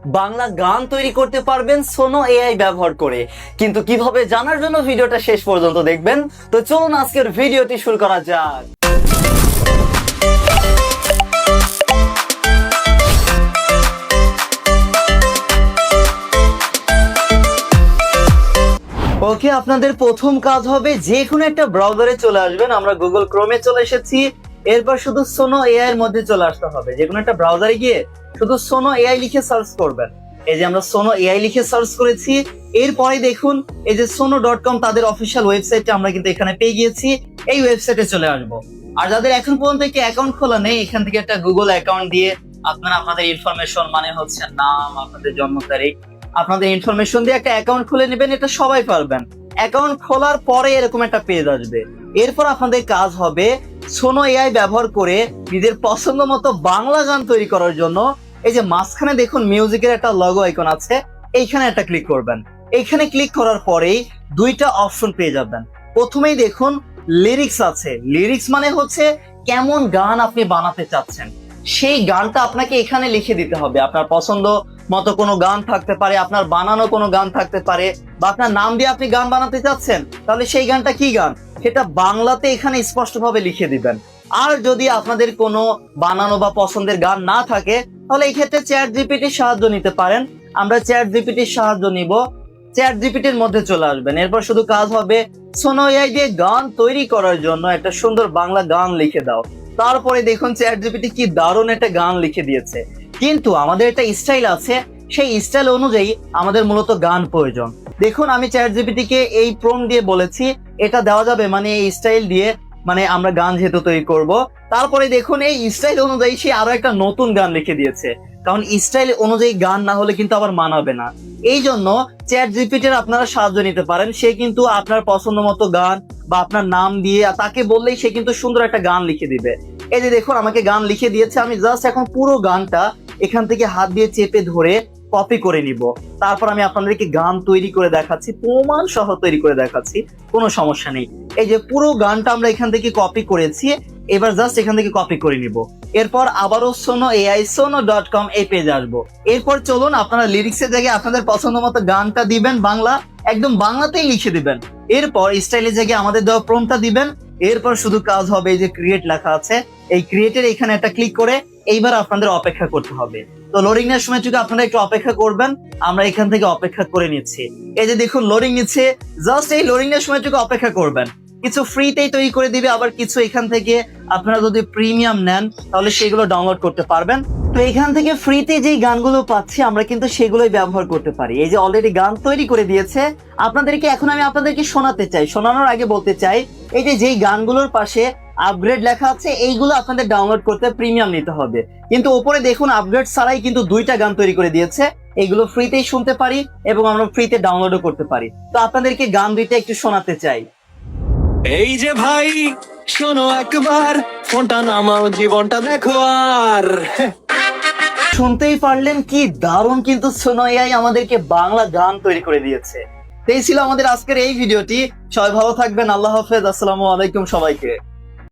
বাংলা গান তৈরি করতে পারবেন সোনো এআই ব্যবহার করে। কিন্তু কিভাবে জানার জন্য ভিডিওটা শেষ পর্যন্ত দেখবেন। তো চলুন আজকের ভিডিওটি শুরু করা যাক। ওকে, আপনাদের প্রথম কাজ হবে যে কোনো একটা ব্রাউজারে চলে আসবেন। আমরা গুগল ক্রোমে চলে এসেছি। এরপর শুধু সোনো এআই এর মধ্যে চলে আসতে হবে। যে কোনো একটা ব্রাউজারে গিয়ে শুধু সোনো এআই লিখে সার্চ করবেন। এই যে আমরা সোনো এআই লিখে সার্চ করেছি। এরপরে দেখুন এই যে sono.com তাদের অফিসিয়াল ওয়েবসাইটটা আমরা কিন্তু এখানে পেয়ে গিয়েছি। এই ওয়েবসাইটে চলে আসবো। আর যাদের এখন পর্যন্ত একটি অ্যাকাউন্ট খোলা নেই, এখান থেকে একটা গুগল অ্যাকাউন্ট দিয়ে আপনারা আপনাদের ইনফরমেশন মানে হচ্ছে নাম, আপনাদের জন্ম তারিখ, আপনাদের ইনফরমেশন দিয়ে একটা অ্যাকাউন্ট খুলে নেবেন। এটা সবাই পারবেন। অ্যাকাউন্ট খোলার পরে এরকম একটা পেজ আসবে। এরপর আপনাদের কাজ হবে সোনো এআই ব্যবহার করে নিজের পছন্দ মতো বাংলা গান তৈরি করার জন্য এই যে মাঝখানে দেখুন মিউজিকের একটা লগো আইকন আছে, এইখানে একটা ক্লিক করবেন। এইখানে ক্লিক করার পরেই দুইটা অপশন পেয়ে যাবেন। প্রথমেই দেখুন লিরিক্স আছে। লিরিক্স মানে হচ্ছে কেমন গান আপনি বানাতে চাচ্ছেন, সেই গানটা আপনাকে এখানে লিখে দিতে হবে। আপনার পছন্দ মতো কোনো গান থাকতে পারে, আপনার বানানো কোনো গান থাকতে পারে, বা আপনার নাম দিয়ে আপনি গান বানাতে চাচ্ছেন, তাহলে সেই গানটা কি গান সেটা বাংলাতে এখানে স্পষ্টভাবে লিখে দিবেন। আর যদি আপনাদের কোনো বানানো বা পছন্দের গান না থাকে, তাহলে এই ক্ষেত্রে চ্যাট জিপিটির সাহায্য নিতে পারেন। আমরা চ্যাট জিপিটির সাহায্য নিব। চ্যাট জিপিটির মধ্যে চলে আসবেন। এরপর শুধু কাজ হবে সোনো এআই দিয়ে গান তৈরি করার জন্য একটা সুন্দর বাংলা গান লিখে দাও। তারপরে দেখুন চ্যাট জিপিটি কি দারুণ একটা গান লিখে দিয়েছে। কিন্তু আমাদের একটা স্টাইল আছে, সেই স্টাইল অনুযায়ী আমাদের মূলত গান প্রয়োজন। দেখুন আমি চ্যাট জিপিটিকে এই প্রম্পট দিয়ে বলেছি এটা দেওয়া যাবে, মানে এই স্টাইল দিয়ে, মানে আমরা গান যেহেতু তৈরি করব। তারপরে দেখুন এই স্টাইল অনুযায়ী সে আরো একটা নতুন গান লিখে দিয়েছে, কারণ স্টাইল অনুযায়ী গান না হলে কিন্তু আবার মানাবে না। এই জন্য চ্যাট জিপিটির আপনারা সাহায্য নিতে পারেন। সে কিন্তু আপনার পছন্দ মতো গান বা আপনার নাম দিয়ে তাকে বললেই সে কিন্তু সুন্দর একটা গান লিখে দিবে। এই যে দেখুন আমাকে গান লিখে দিয়েছে। আমি জাস্ট এখন পুরো গানটা এখান থেকে হাত দিয়ে চেপে ধরে কপি করে নিব। তারপর আমি আপনাদেরকে গান তৈরি করে দেখাচ্ছি, প্রমাণ সহ তৈরি করে দেখাচ্ছি, কোনো সমস্যা নেই। এই যে পুরো গানটা আমরা এখান থেকে কপি করেছি। এবার জাস্ট এখান থেকে কপি করে নিব। এরপর আবারও সোনো এআই sono.com এই পেজে আসবো। এরপর চলুন আপনারা লিরিক্সের জায়গায় আপনাদের পছন্দ মতো গানটা দিবেন, বাংলা একদম বাংলাতেই লিখে দিবেন। এরপর স্টাইলের জায়গায় আমাদের দেওয়া প্রম্পটটা দিবেন। এরপর শুধু কাজ হবে এই যে ক্রিয়েট লেখা আছে, এই ক্রিয়েটের এখানে একটা ক্লিক করে এইবার আপনাদের অপেক্ষা করতে হবে। তো লোডিং এর সময়টুকু আপনারা একটু অপেক্ষা করবেন। আমরা এখান থেকে অপেক্ষা করে নিচ্ছি। এই যে দেখুন লোডিং নিচ্ছে। জাস্ট এই লোডিং এর সময়টুকু অপেক্ষা করবেন। কিছু ফ্রিতেই তৈরি করে দিবে, আবার কিছু এখান থেকে আপনারা যদি প্রিমিয়াম নেন তাহলে সেগুলো ডাউনলোড করতে পারবেন। তো এখান থেকে ফ্রিতে যেই গানগুলো পাচ্ছি আমরা কিন্তু সেগুলোই ব্যবহার করতে পারি। এই যে অলরেডি গান তৈরি করে দিয়েছে আপনাদেরকে। এখন আমি আপনাদেরকে শোনাতে চাই। শোনানোর আগে বলতে চাই এই যে যেই গানগুলোর পাশে আপগ্রেড লেখা আছে এইগুলো আপনাদের ডাউনলোড করতে প্রিমিয়াম নিতে হবে। কিন্তু উপরে দেখুন আপগ্রেড ছাড়াই কিন্তু দুইটা গান তৈরি করে দিয়েছে। এগুলো ফ্রিতেই শুনতে পারি এবং আমরা ফ্রিতে ডাউনলোডও করতে পারি। তো আপনাদেরকে গান দুইটা একটু শোনাতে চাই। এই যে ভাই শোনো একবার, ফোনটা নামাও, জীবনটা দেখো। আর শুনতেই পারলেন কি দারুণ কিন্তু সোনো এআই আমাদেরকে বাংলা গান তৈরি করে দিয়েছে। এই ছিল আমাদের আজকের এই ভিডিওটি। সবাই ভালো থাকবেন। আল্লাহ হাফেজ। আসসালামু আলাইকুম সবাইকে।